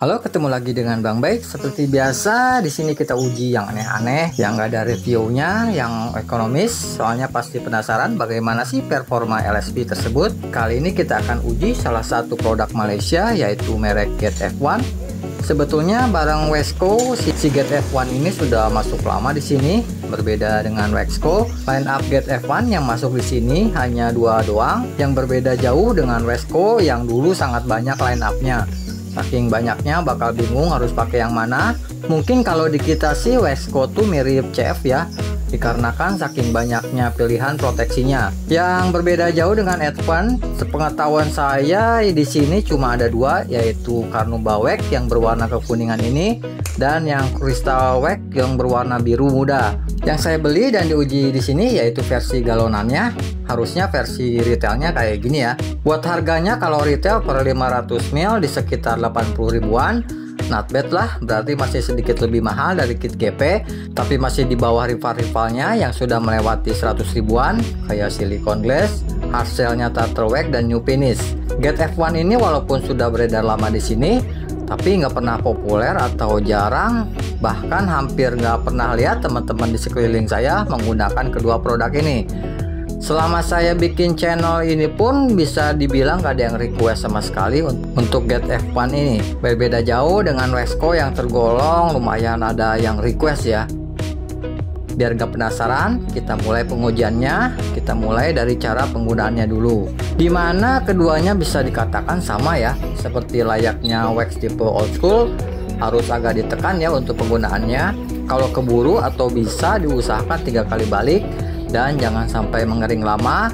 Halo, ketemu lagi dengan Bang Baik. Seperti biasa, di sini kita uji yang aneh-aneh, yang nggak ada reviewnya, yang ekonomis. Soalnya pasti penasaran bagaimana sih performa LSP tersebut. Kali ini kita akan uji salah satu produk Malaysia, yaitu merek Get F1. Sebetulnya barang Wesco si Get F1 ini sudah masuk lama di sini. Berbeda dengan Wesco, line up Get F1 yang masuk di sini hanya dua doang. Yang berbeda jauh dengan Wesco yang dulu sangat banyak line up-nya. Saking banyaknya bakal bingung harus pakai yang mana. Mungkin kalau di kita sih Wesco tuh mirip CF ya, dikarenakan saking banyaknya pilihan proteksinya. Yang berbeda jauh dengan Advan, sepengetahuan saya di sini cuma ada dua, yaitu Carnuba Wax yang berwarna kekuningan ini dan yang Crystal Wax yang berwarna biru muda. Yang saya beli dan diuji di sini yaitu versi galonannya. Harusnya versi retailnya kayak gini ya. Buat harganya kalau retail per 500 ml di sekitar 80 ribuan. Not bad lah, berarti masih sedikit lebih mahal dari kit GP, tapi masih di bawah rival-rivalnya yang sudah melewati 100 ribuan kayak Silicon Glass, Hardshellnya Turtle Wax dan New Finish. Get F1 ini walaupun sudah beredar lama di sini, tapi nggak pernah populer atau jarang, bahkan hampir nggak pernah lihat teman-teman di sekeliling saya menggunakan kedua produk ini. Selama saya bikin channel ini pun bisa dibilang gak ada yang request sama sekali untuk Get F1 ini. Berbeda jauh dengan Wesco yang tergolong lumayan ada yang request ya. Biar gak penasaran, kita mulai pengujiannya. Kita mulai dari cara penggunaannya dulu, dimana keduanya bisa dikatakan sama ya, seperti layaknya wax tipe old school. Harus agak ditekan ya untuk penggunaannya. Kalau keburu atau bisa diusahakan 3 kali balik. Dan jangan sampai mengering lama,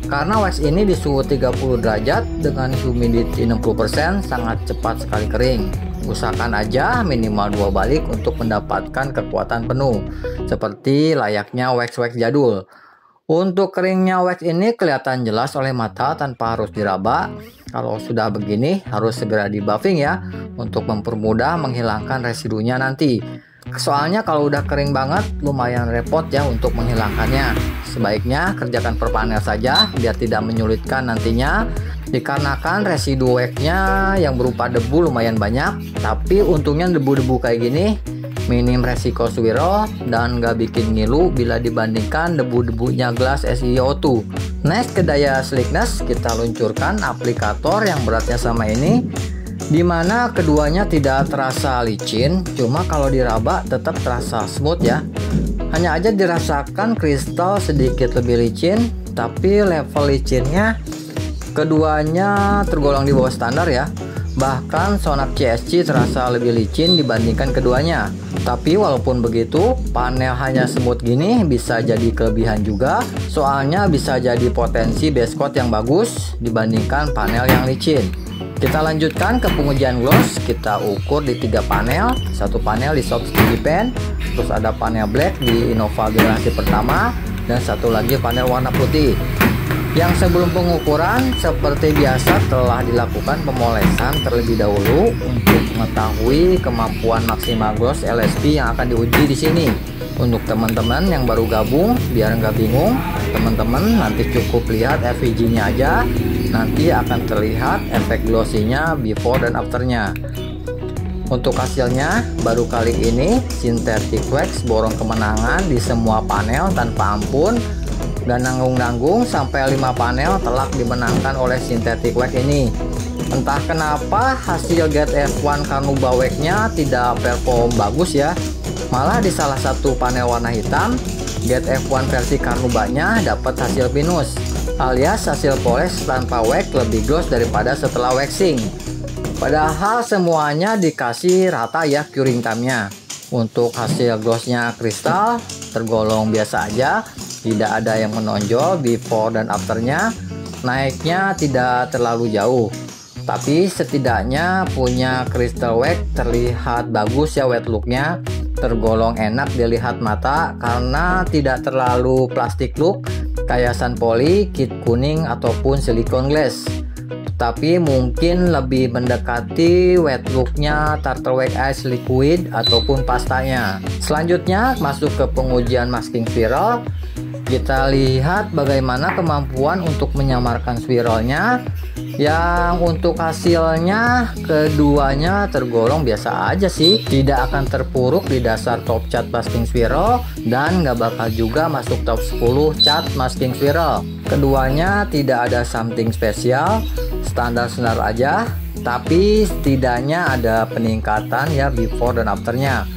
karena wax ini di suhu 30 derajat dengan humidity 60% sangat cepat sekali kering. Usahakan aja minimal 2 balik untuk mendapatkan kekuatan penuh, seperti layaknya wax-wax jadul. Untuk keringnya wax ini kelihatan jelas oleh mata tanpa harus diraba. Kalau sudah begini harus segera di buffing ya, untuk mempermudah menghilangkan residunya nanti. Soalnya kalau udah kering banget lumayan repot ya untuk menghilangkannya. Sebaiknya kerjakan per panel saja biar tidak menyulitkan nantinya, dikarenakan residu waxnya yang berupa debu lumayan banyak. Tapi untungnya debu-debu kayak gini minim resiko swirl dan gak bikin ngilu bila dibandingkan debu-debunya gelas SiO2. Next, ke daya slickness kita luncurkan aplikator yang beratnya sama ini, dimana keduanya tidak terasa licin, cuma kalau diraba tetap terasa smooth ya. Hanya aja dirasakan kristal sedikit lebih licin, tapi level licinnya keduanya tergolong di bawah standar ya. Bahkan Sonac CSC terasa lebih licin dibandingkan keduanya. Tapi walaupun begitu, panel hanya smooth gini bisa jadi kelebihan juga, soalnya bisa jadi potensi base coat yang bagus dibandingkan panel yang licin. Kita lanjutkan ke pengujian gloss. Kita ukur di 3 panel. Satu panel di Soft Sticky Pen, terus ada panel black di Innova generasi pertama, dan satu lagi panel warna putih. Yang sebelum pengukuran seperti biasa telah dilakukan pemolesan terlebih dahulu untuk mengetahui kemampuan maksimal gloss LSP yang akan diuji di sini. Untuk teman-teman yang baru gabung, biar nggak bingung, teman-teman nanti cukup lihat FVG-nya aja. Nanti akan terlihat efek glossy-nya before dan afternya. Untuk hasilnya, baru kali ini Synthetic Wax borong kemenangan di semua panel tanpa ampun, dan nanggung-nanggung sampai 5 panel telak dimenangkan oleh Synthetic Wax ini. Entah kenapa hasil Get F1 Carnuba Wax-nya tidak perform bagus ya. Malah di salah satu panel warna hitam, Get F1 versi Carnuba-nya dapat hasil pinus, alias hasil polish tanpa wax lebih gloss daripada setelah waxing. Padahal semuanya dikasih rata ya curing time-nya. Untuk hasil glossnya kristal tergolong biasa aja, tidak ada yang menonjol before dan afternya. Naiknya tidak terlalu jauh, tapi setidaknya punya crystal wax terlihat bagus ya. Wet looknya tergolong enak dilihat mata karena tidak terlalu plastik look kayak Sun Poly, kit kuning ataupun Silicon Glass, tapi mungkin lebih mendekati wet looknya Turtle Wax Ice Liquid ataupun pastanya. Selanjutnya masuk ke pengujian masking swirl. Kita lihat bagaimana kemampuan untuk menyamarkan swirlnya. Yang untuk hasilnya keduanya tergolong biasa aja sih, tidak akan terpuruk di dasar top cat masking swirl dan nggak bakal juga masuk top 10 cat masking swirl. Keduanya tidak ada something spesial, standar-standar aja, tapi setidaknya ada peningkatan ya before dan afternya.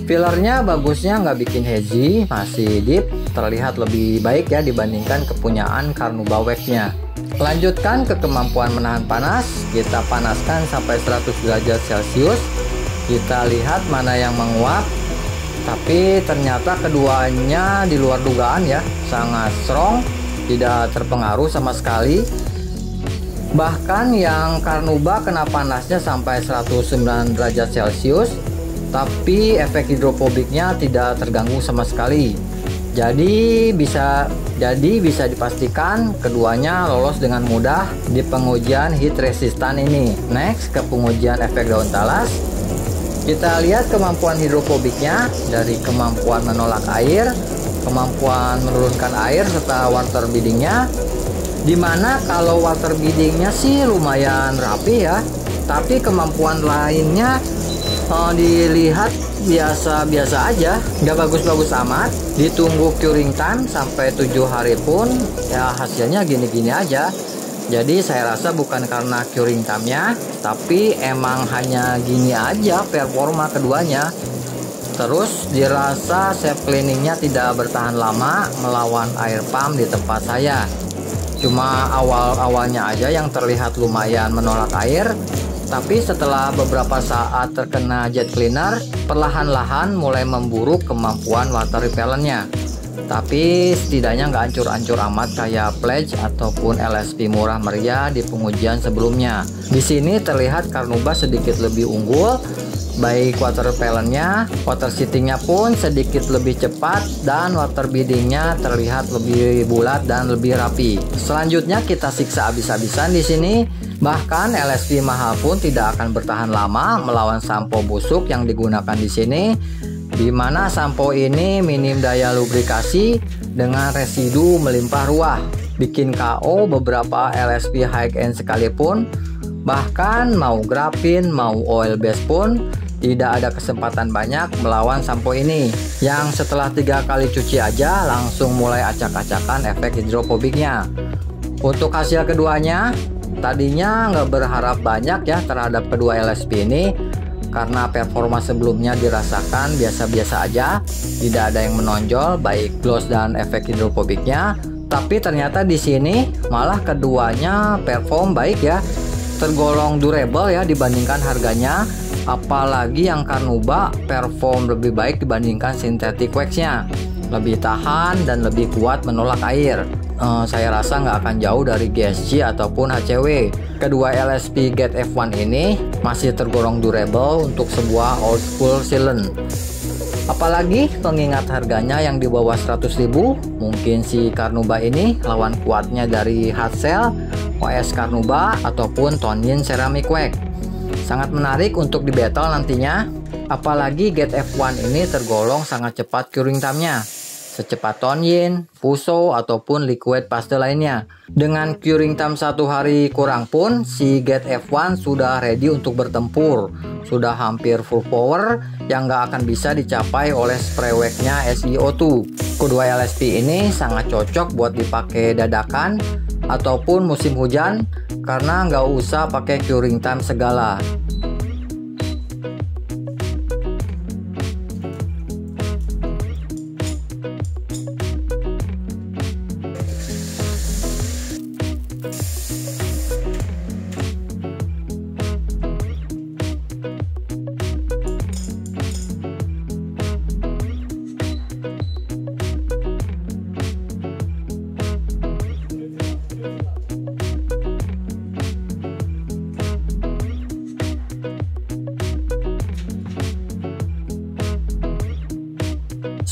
Fillernya bagusnya nggak bikin hazy, masih deep, terlihat lebih baik ya dibandingkan kepunyaan Carnuba wax-nya. Lanjutkan ke kemampuan menahan panas, kita panaskan sampai 100 derajat Celcius. Kita lihat mana yang menguap, tapi ternyata keduanya di luar dugaan ya, sangat strong, tidak terpengaruh sama sekali. Bahkan yang Carnuba kena panasnya sampai 109 derajat Celcius, tapi efek hidrofobiknya tidak terganggu sama sekali. Jadi bisa dipastikan keduanya lolos dengan mudah di pengujian heat resistant ini. Next ke pengujian efek daun talas. Kita lihat kemampuan hidrofobiknya dari kemampuan menolak air, kemampuan menurunkan air serta water biddingnya. Dimana kalau water biddingnya sih lumayan rapi ya, tapi kemampuan lainnya dilihat biasa-biasa aja, nggak bagus-bagus amat. Ditunggu curing time sampai 7 hari pun ya hasilnya gini-gini aja. Jadi saya rasa bukan karena curing time-nya, tapi emang hanya gini aja performa keduanya. Terus dirasa safe cleaningnya tidak bertahan lama melawan air pump di tempat saya. Cuma awal-awalnya aja yang terlihat lumayan menolak air, tapi setelah beberapa saat terkena jet cleaner, perlahan-lahan mulai memburuk kemampuan water repellentnya. Tapi setidaknya nggak hancur-hancur amat kayak Pledge ataupun LSP murah meriah di pengujian sebelumnya. Di sini terlihat Carnuba sedikit lebih unggul, baik water repellentnya, water seatingnya pun sedikit lebih cepat, dan water biddingnya terlihat lebih bulat dan lebih rapi. Selanjutnya kita siksa habis-habisan di sini. Bahkan LSP mahal pun tidak akan bertahan lama melawan sampo busuk yang digunakan di sini, di mana sampo ini minim daya lubrikasi dengan residu melimpah ruah, bikin KO beberapa LSP high end sekalipun. Bahkan mau graphin mau oil base pun tidak ada kesempatan banyak melawan sampo ini, yang setelah 3 kali cuci aja langsung mulai acak-acakan efek hidrofobiknya. Untuk hasil keduanya, tadinya nggak berharap banyak ya terhadap kedua LSP ini, karena performa sebelumnya dirasakan biasa-biasa aja, tidak ada yang menonjol baik gloss dan efek hidrofobiknya. Tapi ternyata di sini malah keduanya perform baik ya, tergolong durable ya dibandingkan harganya. Apalagi yang Carnuba perform lebih baik dibandingkan synthetic wax-nya, lebih tahan dan lebih kuat menolak air. Saya rasa nggak akan jauh dari GSG ataupun HCW. Kedua LSP Gate F1 ini masih tergolong durable untuk sebuah old school sealant. Apalagi mengingat harganya yang di bawah 100.000, mungkin si Carnuba ini lawan kuatnya dari hard shell, OS Carnuba ataupun Tonyin Ceramic Wax. Sangat menarik untuk di battle nantinya. Apalagi Gate F1 ini tergolong sangat cepat curing time-nya, secepat Tonyin, Fuso ataupun liquid pastel lainnya. Dengan curing time 1 hari kurang pun si Gate F1 sudah ready untuk bertempur, sudah hampir full power yang nggak akan bisa dicapai oleh spray wax-nya SiO2. Kedua LSP ini sangat cocok buat dipakai dadakan ataupun musim hujan, karena nggak usah pakai curing time segala.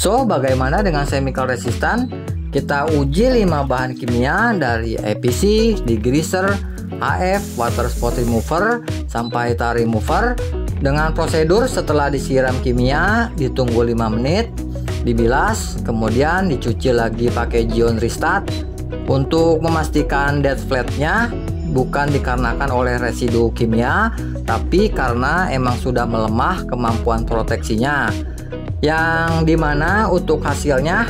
So, bagaimana dengan chemical resistant? Kita uji 5 bahan kimia dari EPC, degreaser, HF, water spot remover, sampai tar remover. Dengan prosedur setelah disiram kimia, ditunggu 5 menit, dibilas, kemudian dicuci lagi pakai Gion Restart. Untuk memastikan dead flatnya bukan dikarenakan oleh residu kimia, tapi karena emang sudah melemah kemampuan proteksinya. Yang dimana untuk hasilnya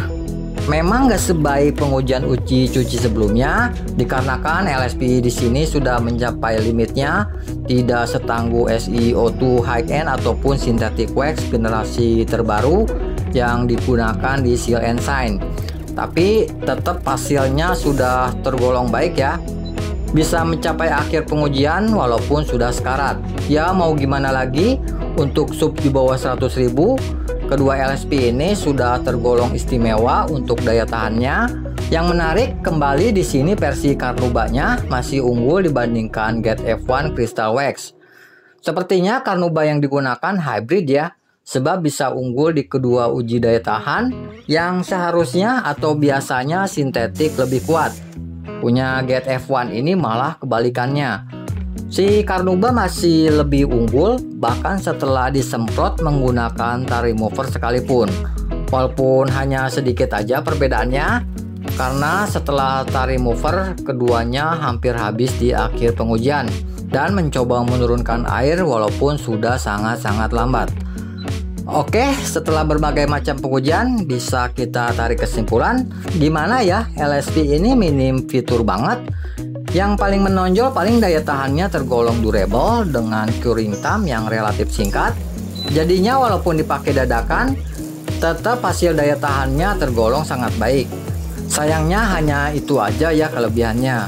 memang nggak sebaik pengujian uji cuci sebelumnya, dikarenakan LSP di sini sudah mencapai limitnya, tidak setangguh SiO2 high end ataupun synthetic wax generasi terbaru yang digunakan di Seal and Shine. Tapi tetap hasilnya sudah tergolong baik ya. Bisa mencapai akhir pengujian walaupun sudah sekarat. Ya mau gimana lagi, untuk sub di bawah 100.000, kedua LSP ini sudah tergolong istimewa untuk daya tahannya. Yang menarik kembali di sini versi Carnauba-nya masih unggul dibandingkan GATE F1 Crystal Wax. Sepertinya Carnauba yang digunakan hybrid ya, sebab bisa unggul di kedua uji daya tahan yang seharusnya atau biasanya sintetik lebih kuat. Punya GATE F1 ini malah kebalikannya. Si Carnauba masih lebih unggul bahkan setelah disemprot menggunakan tar remover sekalipun. Walaupun hanya sedikit aja perbedaannya, karena setelah tar remover keduanya hampir habis di akhir pengujian dan mencoba menurunkan air walaupun sudah sangat-sangat lambat. Oke, setelah berbagai macam pengujian bisa kita tarik kesimpulan gimana ya LSP ini minim fitur banget. Yang paling menonjol paling daya tahannya tergolong durable dengan curing time yang relatif singkat. Jadinya walaupun dipakai dadakan, tetap hasil daya tahannya tergolong sangat baik. Sayangnya hanya itu aja ya kelebihannya.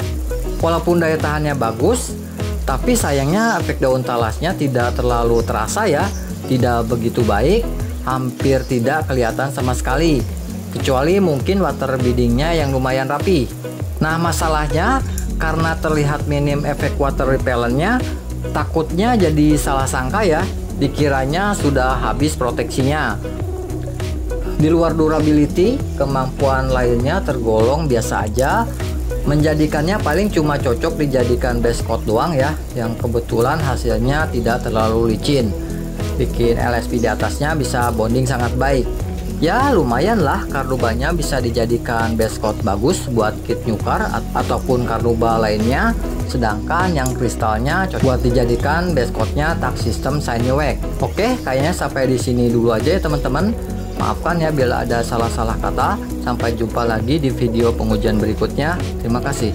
Walaupun daya tahannya bagus, tapi sayangnya efek daun talasnya tidak terlalu terasa ya. Tidak begitu baik, hampir tidak kelihatan sama sekali. Kecuali mungkin water beadingnya yang lumayan rapi. Nah masalahnya, karena terlihat minim efek water repellentnya, takutnya jadi salah sangka ya, dikiranya sudah habis proteksinya. Di luar durability, kemampuan lainnya tergolong biasa aja, menjadikannya paling cuma cocok dijadikan base coat doang ya, yang kebetulan hasilnya tidak terlalu licin. Bikin LSP di atasnya bisa bonding sangat baik. Ya lumayan lah Carnauba-nya bisa dijadikan base coat bagus buat kit nyukar ataupun Carnauba lainnya. Sedangkan yang kristalnya cocok buat dijadikan base coatnya tak sistem shiny wax. Oke, kayaknya sampai di sini dulu aja ya teman-teman. Maafkan ya bila ada salah-salah kata. Sampai jumpa lagi di video pengujian berikutnya. Terima kasih.